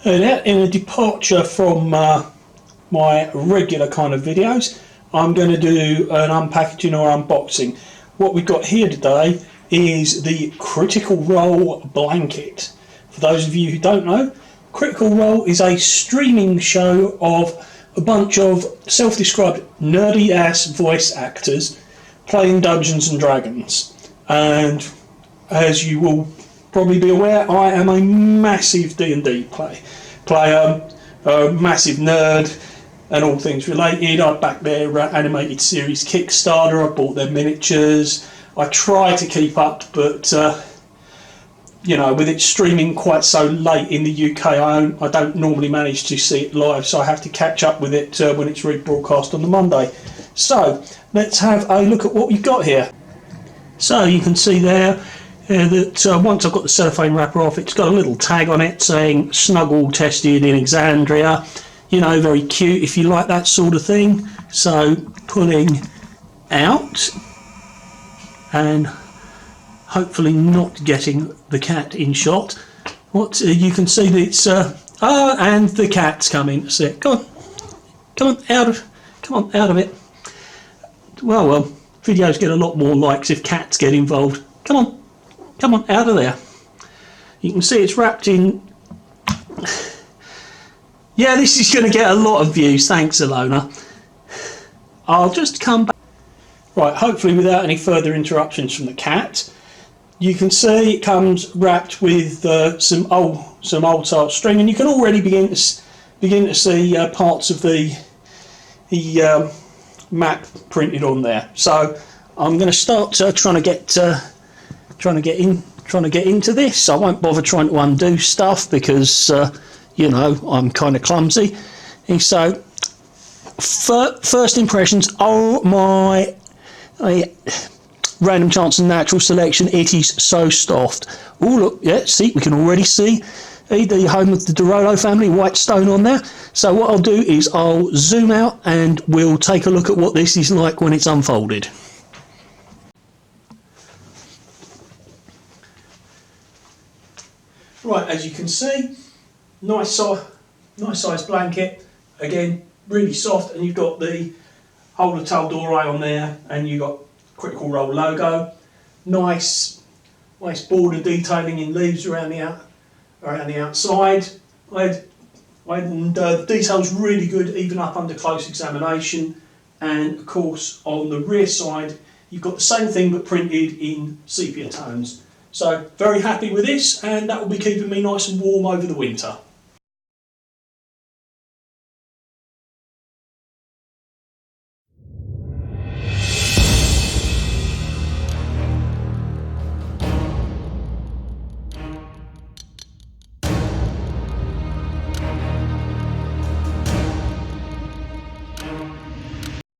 In a departure from my regular kind of videos, I'm going to do an unpackaging or unboxing. What we've got here today is the Critical Role blanket. For those of you who don't know, Critical Role is a streaming show of a bunch of self-described nerdy ass voice actors playing Dungeons and Dragons. And as you will probably be aware, I am a massive D&D player, a massive nerd and all things related. I back their animated series Kickstarter, I bought their miniatures. I try to keep up, but you know, with it streaming quite so late in the UK, I don't normally manage to see it live, so I have to catch up with it when it's rebroadcast on the Monday. So let's have a look at what we've got here. So you can see there that once I've got the cellophane wrapper off, it's got a little tag on it saying Snuggle tested in Exandria. You know, very cute if you like that sort of thing. So pulling out and hopefully not getting the cat in shot. What you can see that it's and the cat's coming. So come on, out of it. Well, videos get a lot more likes if cats get involved. Come on, out of there. You can see it's wrapped in. Yeah, this is going to get a lot of views. Thanks, Alona. I'll just come back. Right, hopefully without any further interruptions from the cat. You can see it comes wrapped with some old style string, and you can already begin to see parts of the map printed on there. So I'm going to start trying to get into this. I won't bother trying to undo stuff because you know, I'm kind of clumsy. And so first impressions. Oh my. Random chance and natural selection, it is so soft. Oh look, yeah, see, we can already see the home of the Dorolo family, white stone on there. So what I'll do is I'll zoom out and we'll take a look at what this is like when it's unfolded. Right, as you can see, nice size blanket, again really soft, and you've got the whole of Taldore on there, and you've got Critical Role logo, nice border detailing in leaves around the outside, and the detail's really good even up under close examination. And of course on the rear side you've got the same thing but printed in sepia tones. So very happy with this, and that will be keeping me nice and warm over the winter.